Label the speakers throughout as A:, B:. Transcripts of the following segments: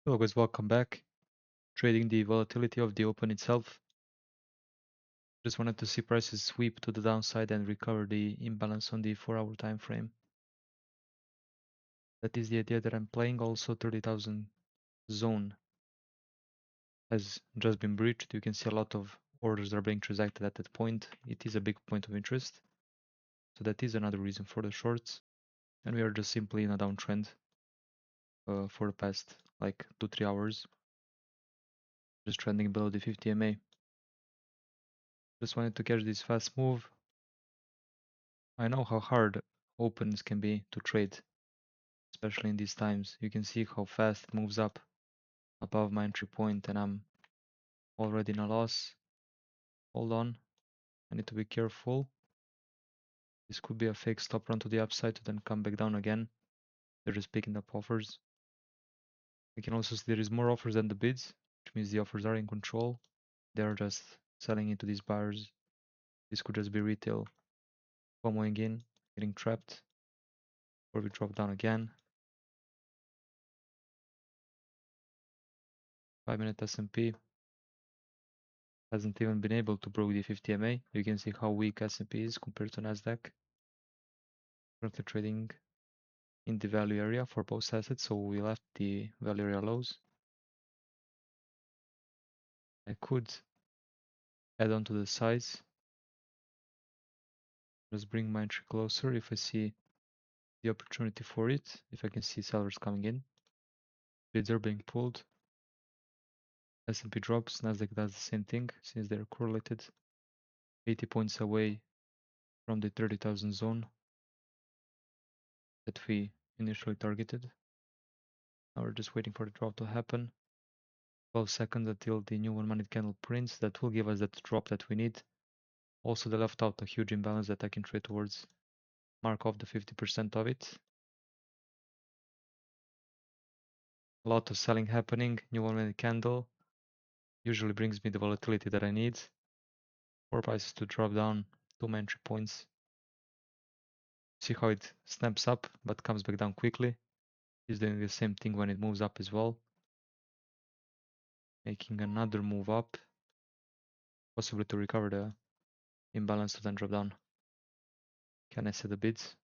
A: Hello guys, welcome back. Trading the volatility of the open itself. Just wanted to see prices sweep to the downside and recover the imbalance on the 4-hour time frame. That is the idea that I'm playing. Also 30,000 zone has just been breached. You can see a lot of orders are being transacted at that point. It is a big point of interest. So that is another reason for the shorts. And we are just simply in a downtrend for the past like 2-3 hours. Just trending below the 50 MA. Just wanted to catch this fast move. I know how hard opens can be to trade, especially in these times. You can see how fast it moves up above my entry point and I'm already in a loss. Hold on, I need to be careful. This could be a fake stop run to the upside to then come back down again. They're just picking up offers. We can also see there is more offers than the bids, which means the offers are in control. They're just selling into these buyers. This could just be retail FOMOing in, getting trapped, or we drop down again. 5-minute S&P hasn't even been able to break the 50 MA. You can see how weak S&P is compared to Nasdaq. Currently trading in the value area for both assets, so we left the value area lows. I could add on to the size. Just bring my entry closer if I see the opportunity for it, if I can see sellers coming in. Bids are being pulled. S&P drops, Nasdaq does the same thing since they're correlated. 80 points away from the 30,000 zone that we initially targeted. Now we're just waiting for the drop to happen. 12 seconds until the new 1-minute candle prints. That will give us that drop that we need. Also, they left out a huge imbalance that I can trade towards. Mark off the 50% of it. A lot of selling happening. New 1-minute candle usually brings me the volatility that I need for prices to drop down to my entry points. See how it snaps up but comes back down quickly. It's doing the same thing when it moves up as well. Making another move up, possibly to recover the imbalance to then drop down. Can I see the bids?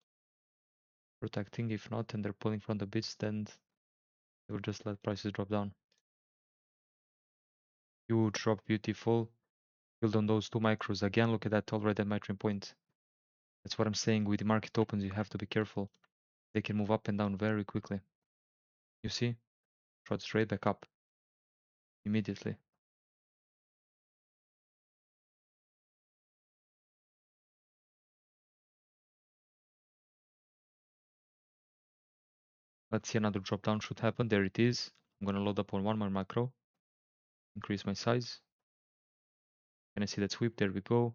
A: Protecting, if not, and they're pulling from the bids, then they will just let prices drop down. Huge drop, beautiful. Build on those 2 micros again. Look at that already at my entry point. That's what I'm saying. With the market opens, you have to be careful. They can move up and down very quickly. You see? Shot straight back up immediately. Let's see, another drop down should happen. There it is. I'm gonna load up on one more macro. Increase my size. Can I see that sweep? There we go.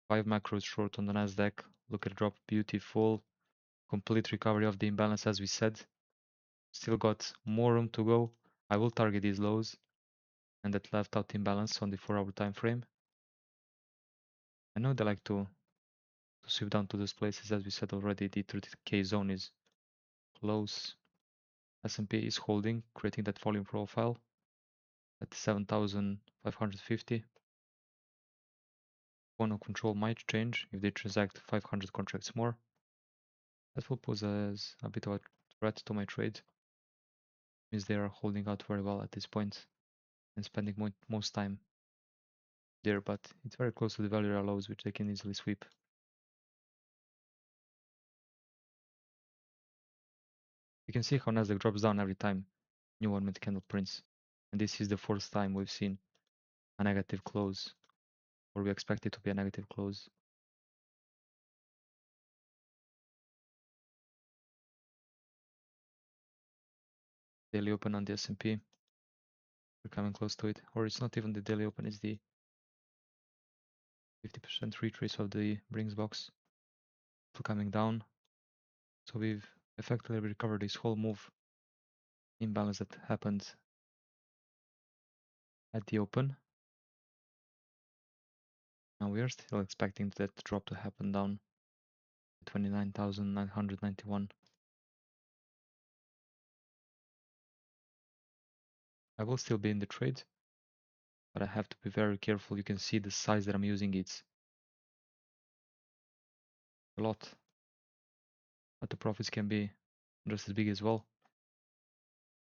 A: 5 macros short on the Nasdaq. Look at drop, beautiful. Complete recovery of the imbalance as we said. Still got more room to go. I will target these lows and that left out imbalance on the 4-hour time frame. I know they like to sweep down to those places. As we said already, the 30k zone is close. S&P is holding, creating that volume profile at 7,550. One of control might change if they transact 500 contracts more. That will pose as a bit of a threat to my trade. Means they are holding out very well at this point and spending most time there, but it's very close to the value area lows, which they can easily sweep. You can see how Nasdaq drops down every time new 1-minute candle prints, and this is the 4th time we've seen a negative close, or we expect it to be a negative close. Daily open on the S&P, we're coming close to it, or it's not even the daily open, it's the 50% retrace of the Brings box. Coming down, so we've effectively recovered this whole move imbalance that happened at the open. Now we are still expecting that drop to happen down to 29,991. I will still be in the trade, but I have to be very careful. You can see the size that I'm using, it's a lot, but the profits can be just as big as well.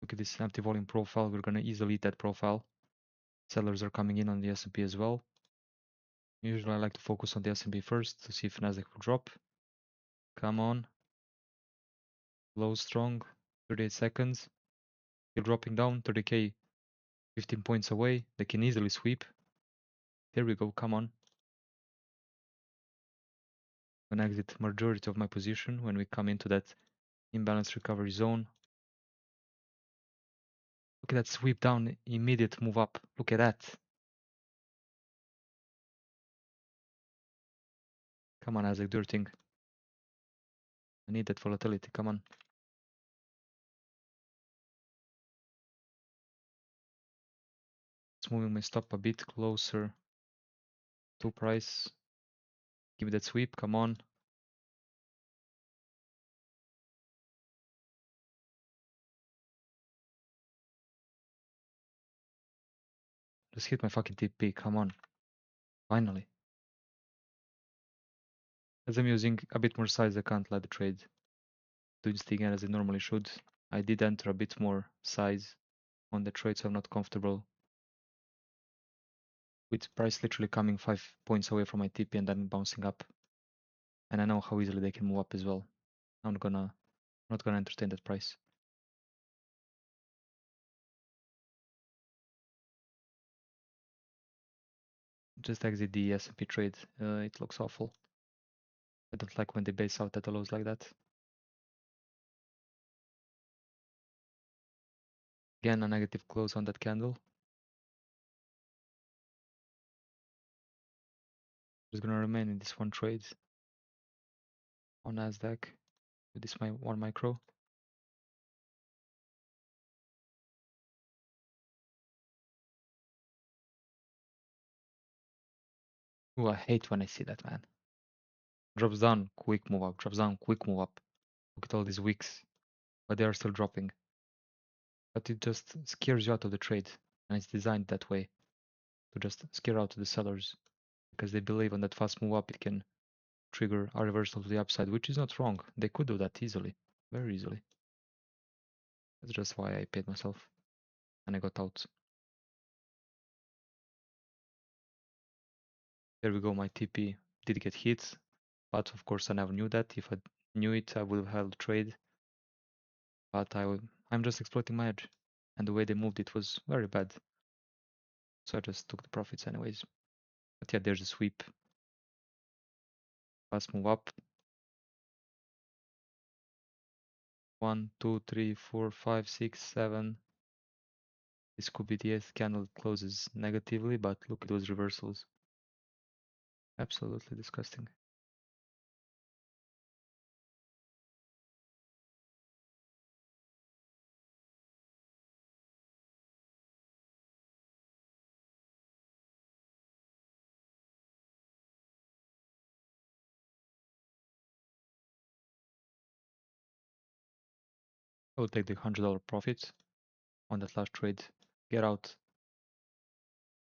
A: Look at this empty volume profile. We're gonna easily eat that profile. Sellers are coming in on the S&P as well. Usually I like to focus on the S&P first to see if Nasdaq will drop. Come on. Low strong. 38 seconds. You're dropping down. 30k. 15 points away. They can easily sweep. There we go. Come on. I'm gonna exit majority of my position when we come into that imbalance recovery zone. Look at that sweep down. Immediate move up. Look at that. Come on, Nasdaq. Do your thing. I need that volatility. Come on. It's moving my stop a bit closer to price. Give me that sweep. Come on. Just hit my fucking TP. Come on. Finally. As I'm using a bit more size, I can't let the trade do its thing as it normally should. I did enter a bit more size on the trade, so I'm not comfortable with price literally coming 5 points away from my TP and then bouncing up. And I know how easily they can move up as well. I'm not gonna entertain that price. Just exit the S&P trade. It looks awful. I don't like when they base out at the lows like that. Again, a negative close on that candle. Just gonna remain in this one trade on Nasdaq with this my one micro. Ooh, I hate when I see that, man. Drops down, quick move up. Drops down, quick move up. Look at all these wicks, but they are still dropping. But it just scares you out of the trade, and it's designed that way to just scare out the sellers because they believe on that fast move up it can trigger a reversal to the upside, which is not wrong. They could do that easily, very easily. That's just why I paid myself and I got out. There we go, my TP did get hit, but of course I never knew that. If I knew it, I would have held the trade. But I'm just exploiting my edge, and the way they moved it was very bad. So I just took the profits anyways. But yeah, there's a sweep. Fast move up. 1, 2, 3, 4, 5, 6, 7. This could be the 8th candle that closes negatively, but look at those reversals. Absolutely disgusting. I will take the $100 profit on that last trade, get out,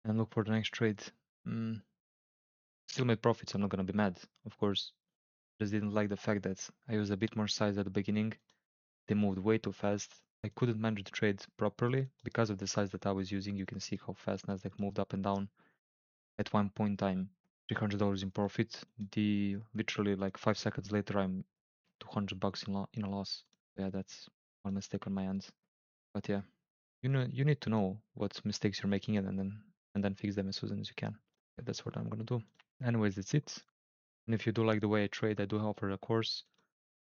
A: and look for the next trade. Still made profits, I'm not gonna be mad, of course. Just didn't like the fact that I used a bit more size at the beginning. They moved way too fast. I couldn't manage the trade properly because of the size that I was using. You can see how fast Nasdaq moved up and down. At one point in time, $300 in profit. The literally like 5 seconds later, I'm $200 in a loss. Yeah, that's one mistake on my end. But yeah, you need to know what mistakes you're making and then fix them as soon as you can. Yeah, that's what I'm gonna do. Anyways, that's it. And if you do like the way I trade, I do offer a course.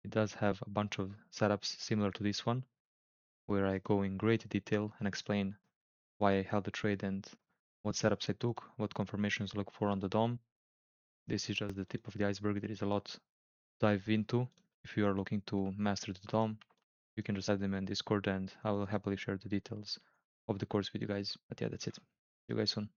A: It does have a bunch of setups similar to this one, where I go in great detail and explain why I held the trade and what setups I took, what confirmations to look for on the DOM. This is just the tip of the iceberg. There is a lot to dive into. If you are looking to master the DOM, you can just add them in Discord and I will happily share the details of the course with you guys. But yeah, that's it. See you guys soon.